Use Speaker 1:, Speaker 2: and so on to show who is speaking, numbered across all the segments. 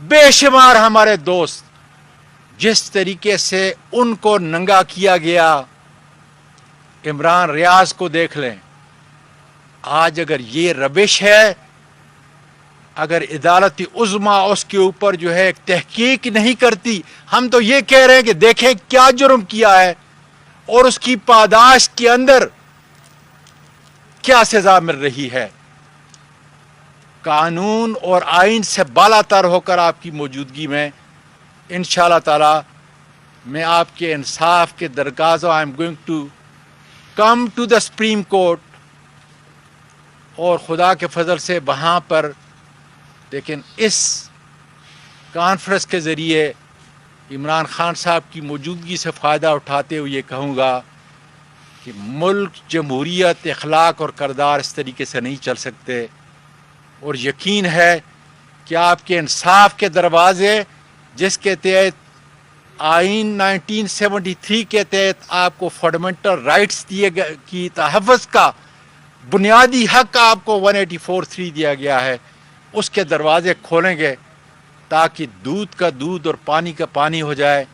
Speaker 1: بے شمار ہمارے دوست جس طریقے سے ان کو ننگا کیا گیا، عمران ریاض کو دیکھ لیں. آج اگر یہ روش ہے، اگر عدالت عظمیٰ اس کے اوپر جو ہے تحقیق نہیں کرتی، ہم تو یہ کہہ رہے ہیں کہ دیکھیں کیا جرم کیا ہے اور اس کی پاداش کے اندر کیا سزا مل رہی ہے. قانون اور آئین سے بالا تر ہو کر آپ کی موجودگی میں انشاءاللہ تعالی میں آپ کے انصاف کے درگاہوں I am going to come to the supreme court, اور خدا کے فضل سے وہاں پر لیکن اس کانفرنس کے ذریعے عمران خان صاحب کی موجودگی سے فائدہ اٹھاتے ہوئے یہ کہوں گا کہ ملک، جمہوریت، اخلاق اور کردار اس طریقے سے نہیں چل سکتے، اور یقین ہے کہ آپ کے انصاف کے دروازے جس کے تحت آئین 1973 کے تحت آپ کو فنڈامنٹل رائٹس دیے گئے کی تحفظ کا بنیادی حق آپ کو 184(3) دیا گیا ہے، اس کے دروازے کھولیں گے تاکہ دودھ کا دودھ اور پانی کا پانی ہو جائے،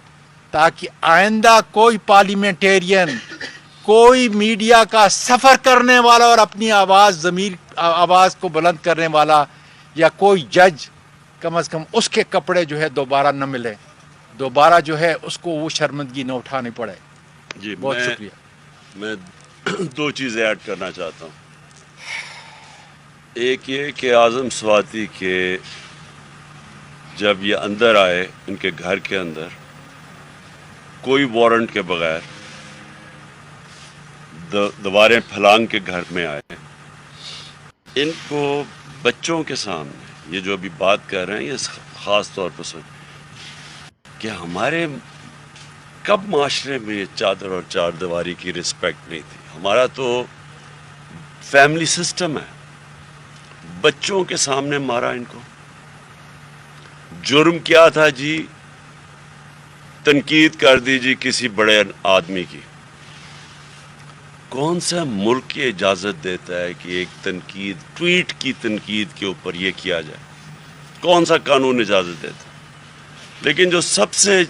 Speaker 1: تاکہ آئندہ کوئی پارلیمنٹیرین، کوئی میڈیا کا سفر کرنے والا اور اپنی آواز کو بلند کرنے والا یا کوئی جج کم از کم اس کے کپڑے جو ہے دوبارہ نہ ملے، دوبارہ جو ہے اس کو وہ شرمندگی نہ اٹھانی پڑے.
Speaker 2: جی
Speaker 1: بہت شکریہ.
Speaker 2: میں دو چیزیں ایڈ کرنا چاہتا ہوں. ایک یہ کہ اعظم سواتی کے جب یہ اندر آئے ان کے گھر کے اندر کوئی وارنٹ کے بغیر دیواریں پھلانگ کے گھر میں آئے، ان کو بچوں کے سامنے یہ جو ابھی بات کر رہے ہیں یہ خاص طور پر سوچ کہ ہمارے کب معاشرے میں یہ چادر اور چار دیواری کی رسپیکٹ نہیں تھی. ہمارا تو فیملی سسٹم ہے. بچوں کے سامنے مارا ان کو. جرم کیا تھا جی؟ تنقید کر دی جی کسی بڑے آدمی کی. کون سا ملک یہ اجازت دیتا ہے کہ ایک تنقید، ٹویٹ کی تنقید کے اوپر یہ کیا جائے؟ کون سا قانون اجازت دیتا ہے؟ لیکن جو سب سے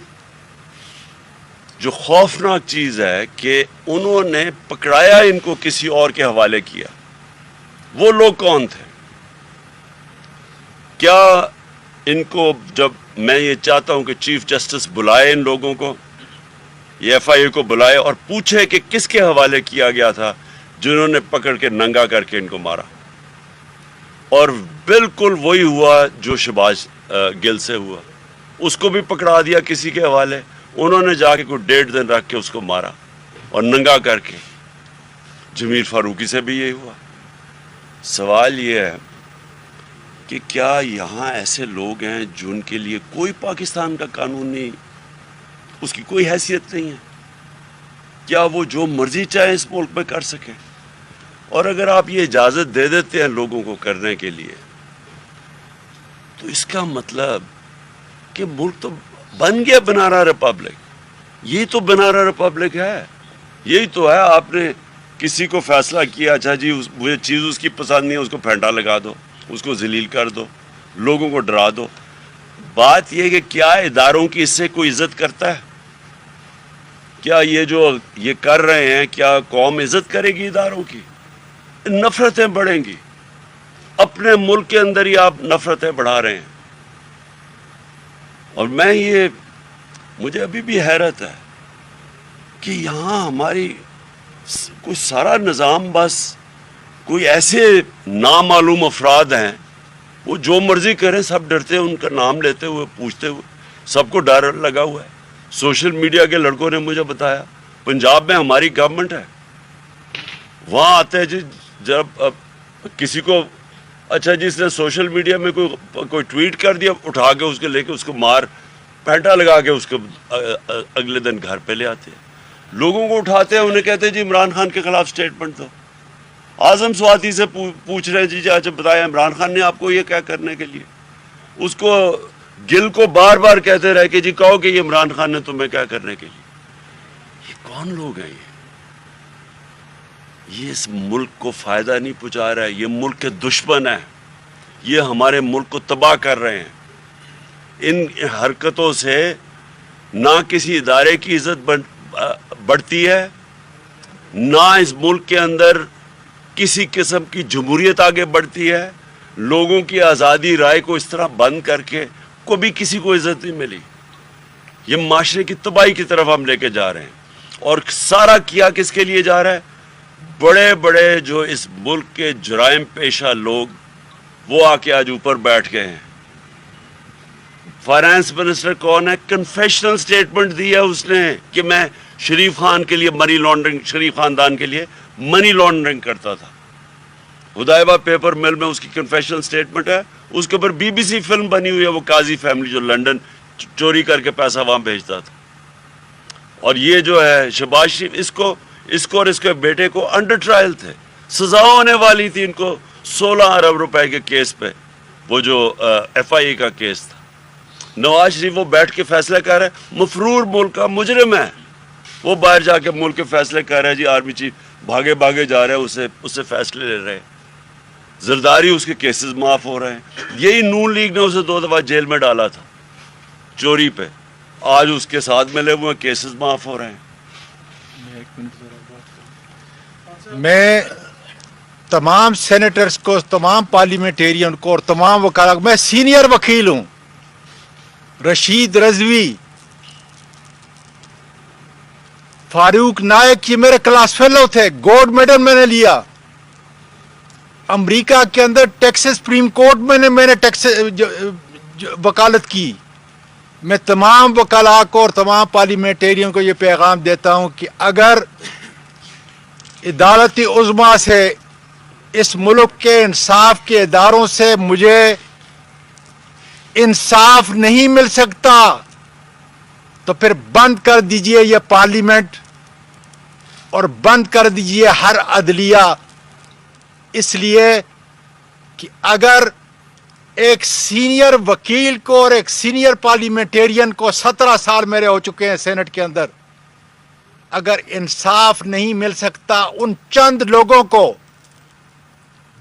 Speaker 2: جو خوفناک چیز ہے کہ انہوں نے پکڑایا ان کو کسی اور کے حوالے کیا. وہ لوگ کون تھے؟ کیا ان کو جب میں یہ چاہتا ہوں کہ چیف جسٹس بلائے ان لوگوں کو، یہ ایف آئی اے کو بلائے اور پوچھے کہ کس کے حوالے کیا گیا تھا جنہوں نے پکڑ کے ننگا کر کے ان کو مارا. اور بالکل وہی ہوا جو شہباز گل سے ہوا. اس کو بھی پکڑا دیا کسی کے حوالے، انہوں نے جا کے کوئی 1.5 دن رکھ کے اس کو مارا اور ننگا کر کے. جمیل فاروقی سے بھی یہی ہوا. سوال یہ ہے کہ کیا یہاں ایسے لوگ ہیں جن کے لیے کوئی پاکستان کا قانون نہیں، اس کی کوئی حیثیت نہیں ہے؟ کیا وہ جو مرضی چاہے اس ملک میں کر سکیں؟ اور اگر آپ یہ اجازت دے دیتے ہیں لوگوں کو کرنے کے لیے تو اس کا مطلب کہ ملک تو بن گیا بنارا ریپبلک. یہ تو بنارا ریپبلک ہے، یہی تو ہے. آپ نے کسی کو فیصلہ کیا، اچھا جی وہ چیز اس کی پسند نہیں ہے، اس کو پھینٹا لگا دو، اس کو ذلیل کر دو، لوگوں کو ڈرا دو. بات یہ کہ کیا اداروں کی اس سے کوئی عزت کرتا ہے؟ کیا یہ جو یہ کر رہے ہیں کیا قوم عزت کرے گی اداروں کی؟ نفرتیں بڑھیں گی. اپنے ملک کے اندر ہی آپ نفرتیں بڑھا رہے ہیں. اور مجھے ابھی بھی حیرت ہے کہ یہاں ہماری کوئی سارا نظام بس کوئی ایسے نامعلوم افراد ہیں، وہ جو مرضی کریں، سب ڈرتے ہیں ان کا نام لیتے ہوئے، پوچھتے ہوئے. سب کو ڈر لگا ہوا ہے. سوشل میڈیا کے لڑکوں نے مجھے بتایا پنجاب میں ہماری گورنمنٹ ہے، وہاں آتے ہیں جی جب کسی کو اچھا جی اس نے سوشل میڈیا میں کوئی ٹویٹ کر دیا، اٹھا کے اس کے لے کے اس کو مار پینٹا لگا کے اس کو اگلے دن گھر پہ لے آتے ہیں. لوگوں کو اٹھاتے ہیں، انہیں کہتے ہیں جی عمران خان کے خلاف سٹیٹمنٹ دو. اعظم سواتی سے پوچھ رہے ہیں جی اچھا بتایا عمران خان نے آپ کو یہ کیا کرنے کے لیے؟ اس کو گل کو بار بار کہتے رہے کہ جی کہو کہ یہ عمران خان نے تمہیں کیا کرنے کے لیے. یہ کون لوگ ہیں؟ یہ اس ملک کو فائدہ نہیں پہنچا رہا ہے. یہ ملک کے دشمن ہیں. یہ ہمارے ملک کو تباہ کر رہے ہیں. ان حرکتوں سے نہ کسی ادارے کی عزت بڑھتی ہے، نہ اس ملک کے اندر کسی قسم کی جمہوریت آگے بڑھتی ہے. لوگوں کی آزادی رائے کو اس طرح بند کر کے کبھی کسی کو عزت نہیں ملی. یہ معاشرے کی تباہی کی طرف ہم لے کے جا رہے ہیں، اور سارا کیا کس کے لیے جا رہا ہے؟ بڑے بڑے جو اس ملک کے جرائم پیشہ لوگ وہ آ کے آج اوپر بیٹھ گئے ہیں. فائنانس منسٹر کون ہے؟ کنفیشنل سٹیٹمنٹ دی ہے اس نے کہ میں شریف خان کے لیے منی لانڈرنگ، شریف خاندان کے لیے منی لانڈرنگ کرتا تھا. ہدایبہ پیپر مل میں اس کی کنفیشنل سٹیٹمنٹ ہے. اس کے اوپر BBC فلم بنی ہوئی ہے، وہ قاضی فیملی جو لنڈن چوری کر کے پیسہ وہاں بھیجتا تھا. اور یہ جو ہے شہباز شریف، اس کو اور اس کے بیٹے کو انڈر ٹرائل تھے، سزا ہونے والی تھی ان کو 16 ارب روپے کے کیس پہ، وہ جو FIA کا کیس تھا. نواز شریف وہ بیٹھ کے فیصلہ کر رہا ہے، مفرور ملک کا مجرم ہے، وہ باہر جا کے ملک کے فیصلے کر رہا ہے. جی آرمی چیف بھاگے جا رہے ہیں، اس سے فیصلے لے رہے ہیں. زرداری اس کے کیسز معاف ہو رہے ہیں. یہی نون لیگ نے اسے 2 دفعہ جیل میں ڈالا تھا چوری پہ، آج اس کے ساتھ ملے ہوئے کیسز معاف ہو رہے ہیں.
Speaker 1: میں تمام سینیٹرز کو، تمام پارلیمنٹیرین کو اور تمام وکلاء کو، میں سینئر وکیل ہوں. رشید رضوی، فاروق نائک، یہ میرے کلاس فیلو تھے، گولڈ میڈل میں نے لیا. امریکہ کے اندر ٹیکساس سپریم کورٹ میں نے وکالت کی. میں تمام وکلاء کو اور تمام پارلیمنٹیرین کو یہ پیغام دیتا ہوں کہ اگر عدالت عظمیٰ سے، اس ملک کے انصاف کے اداروں سے مجھے انصاف نہیں مل سکتا تو پھر بند کر دیجئے یہ پارلیمنٹ اور بند کر دیجئے ہر عدلیہ. اس لیے کہ اگر ایک سینئر وکیل کو اور ایک سینئر پارلیمنٹیرین کو 17 سال میرے ہو چکے ہیں سینٹ کے اندر، اگر انصاف نہیں مل سکتا ان چند لوگوں کو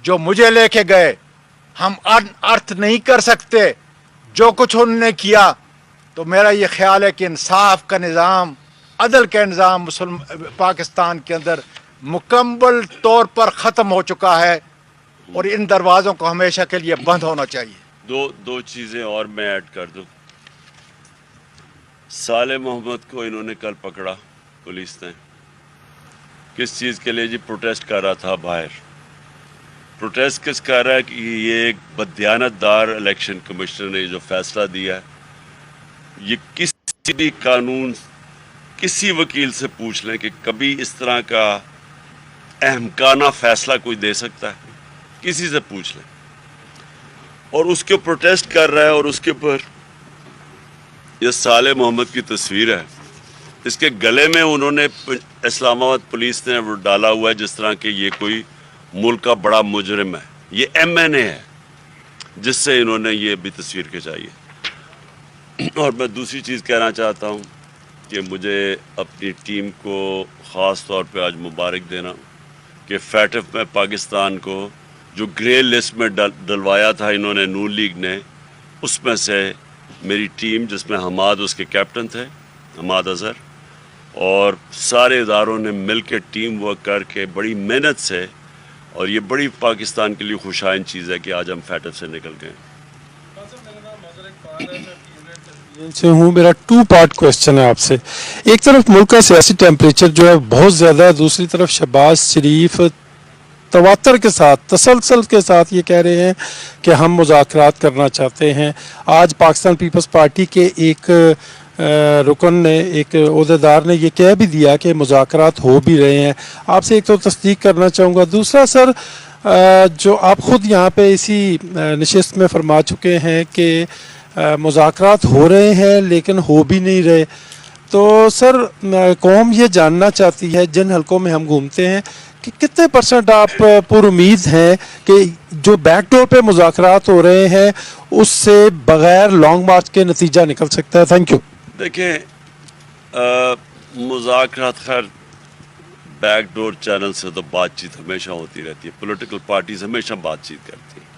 Speaker 1: جو مجھے لے کے گئے، ہم ارتھ نہیں کر سکتے جو کچھ انہوں نے کیا. تو میرا یہ خیال ہے کہ انصاف کا نظام، عدل کا نظام پاکستان کے اندر مکمل طور پر ختم ہو چکا ہے، اور ان دروازوں کو ہمیشہ کے لیے بند ہونا چاہیے.
Speaker 2: دو چیزیں اور میں ایڈ کر دوں. صالح محمد کو انہوں نے کل پکڑا، پولیس نے، کس چیز کے لیے؟ جی پروٹیسٹ کر رہا تھا باہر. پروٹیسٹ کس کر رہا ہے کہ یہ ایک بددیانت دار الیکشن کمشنر نے جو فیصلہ دیا ہے، یہ کسی بھی قانون، کسی وکیل سے پوچھ لیں کہ کبھی اس طرح کا احمقانہ فیصلہ کوئی دے سکتا ہے؟ کسی سے پوچھ لیں. اور اس کے پروٹیسٹ کر رہا ہے، اور اس کے اوپر یہ صالح محمد کی تصویر ہے. اس کے گلے میں انہوں نے اسلام آباد پولیس نے وہ ڈالا ہوا ہے جس طرح کہ یہ کوئی ملک کا بڑا مجرم ہے. یہ MNA ہے جس سے انہوں نے یہ بھی تصویر کھینچائی ہے. اور میں دوسری چیز کہنا چاہتا ہوں کہ مجھے اپنی ٹیم کو خاص طور پہ آج مبارک دینا کہ FATF میں پاکستان کو جو گرے لسٹ میں ڈلوایا تھا انہوں نے، نون لیگ نے، اس میں سے میری ٹیم، جس میں حماد اس کے کیپٹن تھے، حماد اظہر، اور سارے اداروں نے مل کے ٹیم ورک کر کے بڑی محنت سے، اور یہ بڑی پاکستان کے لیے خوشائن چیز ہے کہ آج ہم FATF سے نکل گئے.
Speaker 3: سے ہوں، میرا 2 پارٹ کوشچن ہے آپ سے. ایک طرف ملک کا سیاسی ٹیمپریچر جو ہے بہت زیادہ ہے، دوسری طرف شہباز شریف تواتر کے ساتھ، تسلسل کے ساتھ یہ کہہ رہے ہیں کہ ہم مذاکرات کرنا چاہتے ہیں. آج پاکستان پیپلز پارٹی کے ایک رکن نے، ایک عہدیدار نے یہ کہہ بھی دیا کہ مذاکرات ہو بھی رہے ہیں. آپ سے ایک تو تصدیق کرنا چاہوں گا. دوسرا سر، جو آپ خود یہاں پہ اسی نشست میں فرما چکے ہیں کہ مذاکرات ہو رہے ہیں لیکن ہو بھی نہیں رہے، تو سر قوم یہ جاننا چاہتی ہے، جن حلقوں میں ہم گھومتے ہیں، کہ کتنے % آپ پر امید ہیں کہ جو بیک ڈور پہ مذاکرات ہو رہے ہیں اس سے بغیر لانگ مارچ کے نتیجہ نکل سکتا ہے؟ Thank you.
Speaker 2: دیکھیں، مذاکرات خیر بیک ڈور چینل سے تو بات چیت ہمیشہ ہوتی رہتی ہے، پولیٹیکل پارٹیز ہمیشہ بات چیت کرتی ہیں،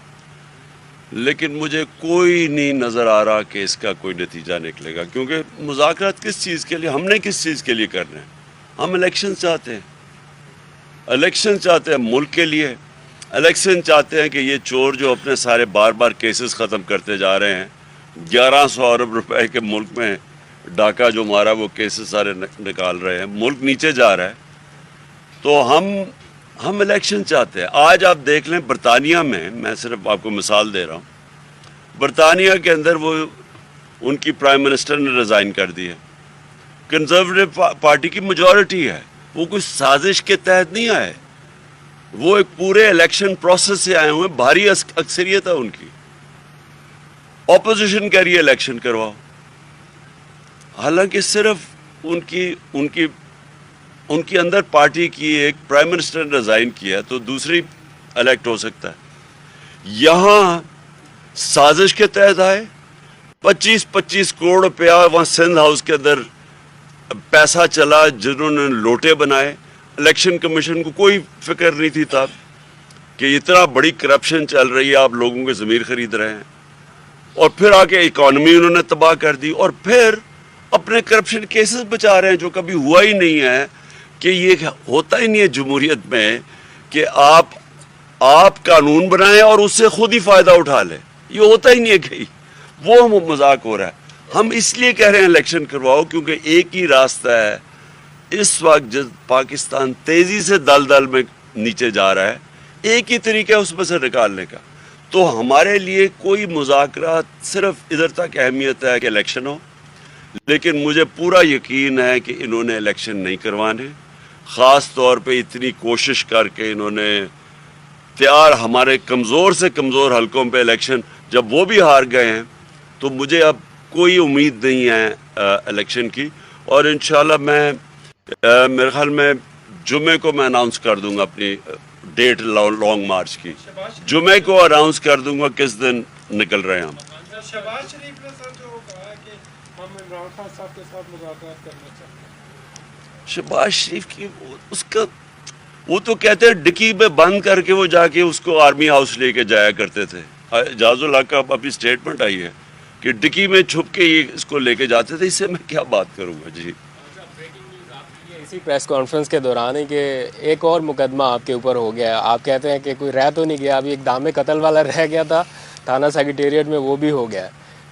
Speaker 2: لیکن مجھے کوئی نہیں نظر آ رہا کہ اس کا کوئی نتیجہ نکلے گا، کیونکہ مذاکرات کس چیز کے لیے، ہم نے کس چیز کے لیے کرنے ہیں؟ ہم الیکشن چاہتے ہیں، الیکشن چاہتے ہیں ملک کے لیے، الیکشن چاہتے ہیں کہ یہ چور جو اپنے سارے بار بار کیسز ختم کرتے جا رہے ہیں، 1100 ارب روپے کے ملک میں ڈاکہ جو مارا وہ کیسز سارے نکال رہے ہیں، ملک نیچے جا رہا ہے، تو ہم الیکشن چاہتے ہیں۔ آج آپ دیکھ لیں برطانیہ میں صرف آپ کو مثال دے رہا ہوں، برطانیہ کے اندر وہ ان کی پرائم منسٹر نے ریزائن کر دی ہے، کنزرویٹو پارٹی کی میجورٹی ہے، وہ کوئی سازش کے تحت نہیں آئے، وہ ایک پورے الیکشن پروسیس سے آئے ہوئے، بھاری اکثریت ہے ان کی، اپوزیشن کہہ رہی ہے الیکشن کرواؤ، حالانکہ صرف ان کی اندر پارٹی کی ایک پرائم منسٹر نے ریزائن کیا تو دوسری الیکٹ ہو سکتا ہے۔ یہاں سازش کے تحت آئے، 25 کروڑ روپیہ وہاں سندھ ہاؤس کے اندر پیسہ چلا، جنہوں نے لوٹے بنائے، الیکشن کمیشن کو کوئی فکر نہیں تھی تب کہ اتنا بڑی کرپشن چل رہی ہے، آپ لوگوں کے ضمیر خرید رہے ہیں، اور پھر آگے اکانومی انہوں نے تباہ کر دی، اور پھر اپنے کرپشن کیسز بچا رہے ہیں جو کبھی ہوا ہی نہیں ہے، کہ یہ ہوتا ہی نہیں ہے جمہوریت میں کہ آپ قانون بنائیں اور اس سے خود ہی فائدہ اٹھا لیں، یہ ہوتا ہی نہیں ہے کہیں، وہ مذاق ہو رہا ہے۔ ہم اس لیے کہہ رہے ہیں الیکشن کرواؤ کیونکہ ایک ہی راستہ ہے اس وقت جب پاکستان تیزی سے دلدل میں نیچے جا رہا ہے، ایک ہی طریقہ ہے اس میں سے نکالنے کا، تو ہمارے لیے کوئی مذاکرات صرف ادھر تک اہمیت ہے کہ الیکشن ہو، لیکن مجھے پورا یقین ہے کہ انہوں نے الیکشن نہیں کروانے، خاص طور پہ اتنی کوشش کر کے انہوں نے ہمارے کمزور سے کمزور حلقوں پہ الیکشن، جب وہ بھی ہار گئے ہیں تو مجھے اب کوئی امید نہیں ہے الیکشن کی، اور انشاءاللہ میرے خیال میں جمعے کو میں اناؤنس کر دوں گا اپنی ڈیٹ لانگ مارچ کی، جمعے کو اناؤنس کر دوں گا کس دن نکل رہے ہیں ہم۔
Speaker 3: شہباز شریف نے سر جو کہا ہے کہ ہم عمران خان صاحب کے ساتھ مذاکرات کرنا چاہتے ہیں،
Speaker 2: شہباز شریف کی وہ تو کہتے ہیں ڈکی میں بند کر کے وہ جا کے اس کو آرمی ہاؤس لے کے جایا کرتے تھے، اعجاز اللہ کا اپنی سٹیٹمنٹ آئی ہے کہ ڈکی میں چھپ کے یہ اس کو لے کے جاتے تھے، اس سے میں کیا بات کروں گا جی۔
Speaker 4: اسی پریس کانفرنس کے دوران ہی کہ ایک اور مقدمہ آپ کے اوپر ہو گیا، آپ کہتے ہیں کہ کوئی رہ تو نہیں گیا، ابھی ایک دام قتل والا رہ گیا تھا تھانہ سیکریٹریٹ میں، وہ بھی ہو گیا،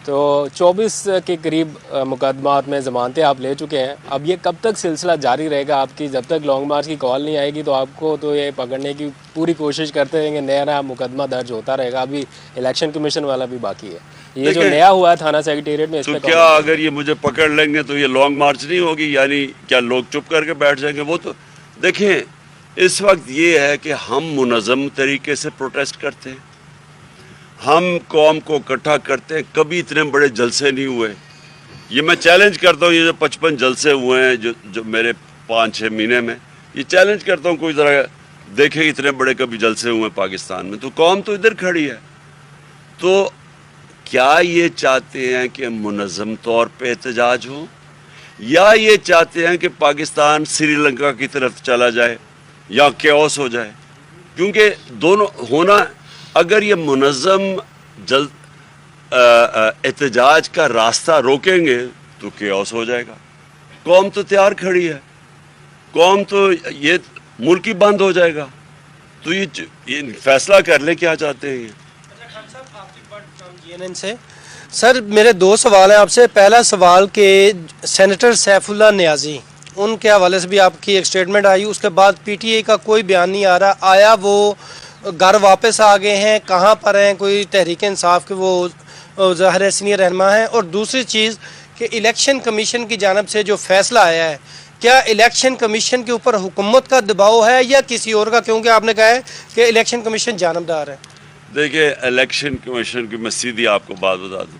Speaker 4: تو 24 کے قریب مقدمات میں ضمانتیں آپ لے چکے ہیں، اب یہ کب تک سلسلہ جاری رہے گا آپ کی؟ جب تک لانگ مارچ کی کال نہیں آئے گی تو آپ کو تو یہ پکڑنے کی پوری کوشش کرتے رہیں گے، نیا مقدمہ درج ہوتا رہے گا، ابھی الیکشن کمیشن والا بھی باقی ہے، یہ جو نیا ہوا ہے تھانہ سیکریٹریٹ میں، اس
Speaker 2: تو
Speaker 4: میں
Speaker 2: کیا اگر یہ مجھے پکڑ لیں گے تو یہ لانگ مارچ نہیں ہوگی؟ یعنی کیا لوگ چپ کر کے بیٹھ جائیں گے؟ وہ تو دیکھیں اس وقت یہ ہے کہ ہم منظم طریقے سے پروٹیسٹ کرتے ہیں، ہم قوم کو اکٹھا کرتے ہیں، کبھی اتنے بڑے جلسے نہیں ہوئے، یہ میں چیلنج کرتا ہوں، یہ جو 55 جلسے ہوئے ہیں جو میرے 5-6 مہینے میں، یہ چیلنج کرتا ہوں کوئی ذرا دیکھے اتنے بڑے کبھی جلسے ہوئے پاکستان میں، تو قوم تو ادھر کھڑی ہے، تو کیا یہ چاہتے ہیں کہ منظم طور پہ احتجاج ہو، یا یہ چاہتے ہیں کہ پاکستان سری لنکا کی طرف چلا جائے یا کیوس ہو جائے؟ کیونکہ دونوں ہونا، اگر یہ منظم احتجاج کا راستہ روکیں گے تو کیوس ہو جائے گا، قوم تو تیار کھڑی ہے، قوم تو یہ ملک ہی بند ہو جائے گا، تو یہ فیصلہ کر لیں کیا چاہتے ہیں۔
Speaker 5: سے سر میرے 2 سوال ہیں آپ سے، پہلا سوال کہ سینیٹر سیف اللہ نیازی، ان کے حوالے سے بھی آپ کی ایک سٹیٹمنٹ آئی، اس کے بعد پی ٹی اے کا کوئی بیان نہیں آ رہا، آیا وہ گھر واپس آ گئے ہیں، کہاں پر ہیں، کوئی تحریک انصاف کے وہ ظاہر سینئر رہنما ہیں؟ اور دوسری چیز کہ الیکشن کمیشن کی جانب سے جو فیصلہ آیا ہے، کیا الیکشن کمیشن کے اوپر حکومت کا دباؤ ہے یا کسی اور کا؟ کیونکہ آپ نے کہا ہے کہ الیکشن کمیشن جانبدار ہے۔
Speaker 2: دیکھیں الیکشن کمیشن کی میں سیدھی آپ کو بات بتا دوں،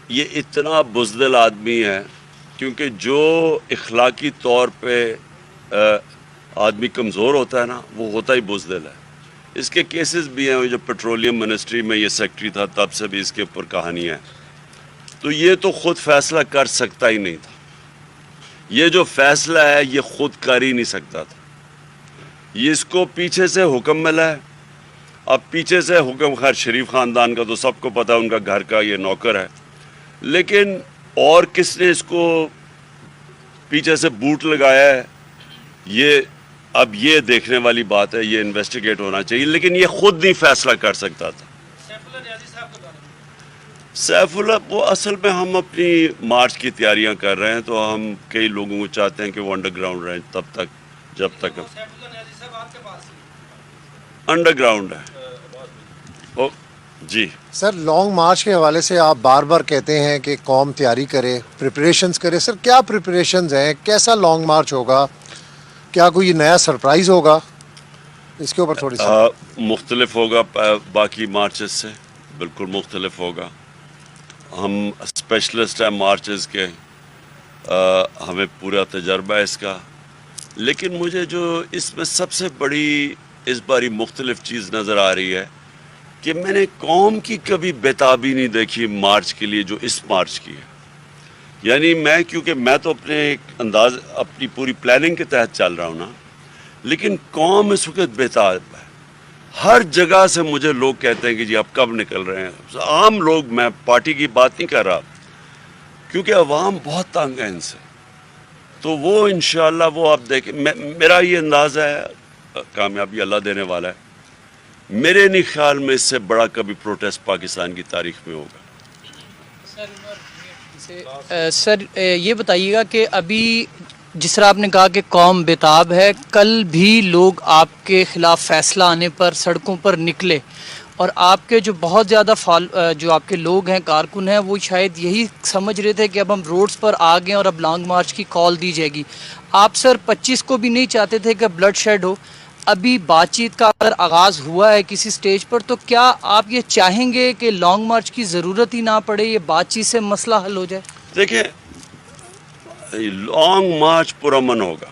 Speaker 2: یہ اتنا بزدل آدمی ہے، کیونکہ جو اخلاقی طور پہ آدمی کمزور ہوتا ہے نا، وہ ہوتا ہی بزدل ہے۔ اس کے کیسز بھی ہیں، جو پیٹرولیم منسٹری میں یہ سیکٹری تھا تب سے بھی اس کے اوپر کہانی ہے، تو یہ تو خود فیصلہ کر سکتا ہی نہیں تھا، یہ جو فیصلہ ہے یہ خود کر ہی نہیں سکتا تھا، یہ اس کو پیچھے سے حکم ملا ہے، اب پیچھے سے حکم خیر شریف خاندان کا تو سب کو پتہ، ان کا گھر کا یہ نوکر ہے، لیکن اور کس نے اس کو پیچھے سے بوٹ لگایا ہے، یہ اب یہ دیکھنے والی بات ہے، یہ انویسٹیگیٹ ہونا چاہیے، لیکن یہ خود نہیں فیصلہ کر سکتا تھا۔ سیف اللہ، وہ اصل میں ہم اپنی مارچ کی تیاریاں کر رہے ہیں، تو ہم کئی لوگوں کو چاہتے ہیں کہ وہ انڈر گراؤنڈ رہیں تب تک جب تک انڈر گراؤنڈ ہے۔ جی
Speaker 6: سر، لانگ مارچ کے حوالے سے آپ بار بار کہتے ہیں کہ قوم تیاری کرے، پریپریشنز کرے۔ سر کیا پریپریشنز ہیں؟ کیسا لانگ مارچ ہوگا؟ کیا کوئی نیا سرپرائز ہوگا؟ اس کے اوپر تھوڑی سی
Speaker 2: مختلف ہوگا باقی مارچز سے، بالکل مختلف ہوگا۔ ہم اسپیشلسٹ ہیں مارچز کے، ہمیں پورا تجربہ ہے اس کا، لیکن مجھے جو اس میں سب سے بڑی اس باری مختلف چیز نظر آ رہی ہے کہ میں نے قوم کی کبھی بےتابی نہیں دیکھی مارچ کے لیے جو اس مارچ کی ہے۔ یعنی کیونکہ میں تو اپنے ایک انداز اپنی پوری پلاننگ کے تحت چل رہا ہوں نا، لیکن قوم اس وقت بےتاب ہے۔ ہر جگہ سے مجھے لوگ کہتے ہیں کہ جی آپ کب نکل رہے ہیں، عام لوگ، میں پارٹی کی بات نہیں کر رہا، کیونکہ عوام بہت تنگ ہے ان سے، تو وہ انشاءاللہ وہ آپ دیکھیں، میرا یہ انداز ہے، کامیابی اللہ دینے والا ہے، میرے نہیں خیال میں اس سے بڑا کبھی پروٹیسٹ پاکستان کی تاریخ میں ہوگا۔
Speaker 7: سر یہ بتائیے گا کہ ابھی جس طرح آپ نے کہا کہ قوم بےتاب ہے، کل بھی لوگ آپ کے خلاف فیصلہ آنے پر سڑکوں پر نکلے، اور آپ کے جو بہت زیادہ جو آپ کے لوگ ہیں، کارکن ہیں، وہ شاید یہی سمجھ رہے تھے کہ اب ہم روڈز پر آ گئے اور اب لانگ مارچ کی کال دی جائے گی۔ آپ سر 25 کو بھی نہیں چاہتے تھے کہ بلڈ شیڈ ہو، ابھی بات چیت کا اگر آغاز ہوا ہے کسی سٹیج پر، تو کیا آپ یہ چاہیں گے کہ لانگ مارچ کی ضرورت ہی نہ پڑے، یہ بات چیت سے مسئلہ حل ہو جائے؟
Speaker 2: دیکھیں، لانگ مارچ پرامن ہوگا،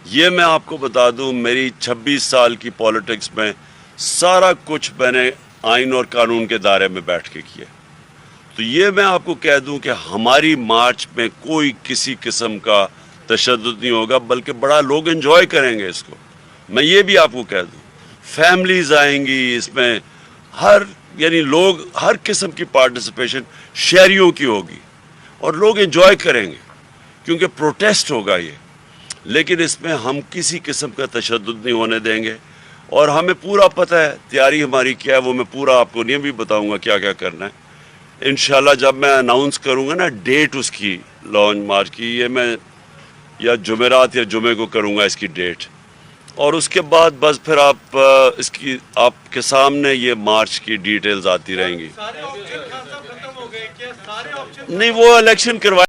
Speaker 2: یہ میں آپ کو بتا دوں، میری 26 سال کی پولیٹکس میں سارا کچھ میں نے آئین اور قانون کے دائرے میں بیٹھ کے کیا، تو یہ میں آپ کو کہہ دوں کہ ہماری مارچ میں کوئی کسی قسم کا تشدد نہیں ہوگا، بلکہ بڑا لوگ انجوائے کریں گے اس کو، میں یہ بھی آپ کو کہہ دوں۔ فیملیز آئیں گی اس میں، یعنی لوگ ہر قسم کی پارٹیسپیشن شہریوں کی ہوگی، اور لوگ انجوائے کریں گے کیونکہ پروٹیسٹ ہوگا یہ، لیکن اس میں ہم کسی قسم کا تشدد نہیں ہونے دیں گے، اور ہمیں پورا پتہ ہے تیاری ہماری کیا ہے، وہ میں پورا آپ کو نہیں بھی بتاؤں گا کیا کیا کرنا ہے۔ انشاءاللہ جب میں اناؤنس کروں گا نا ڈیٹ اس کی لانچ مارچ کی، یہ میں یا جمعرات یا جمعے کو کروں گا اس کی ڈیٹ، اور اس کے بعد بس پھر آپ کے سامنے یہ مارچ کی ڈیٹیلز آتی رہیں گی۔ نہیں، وہ الیکشن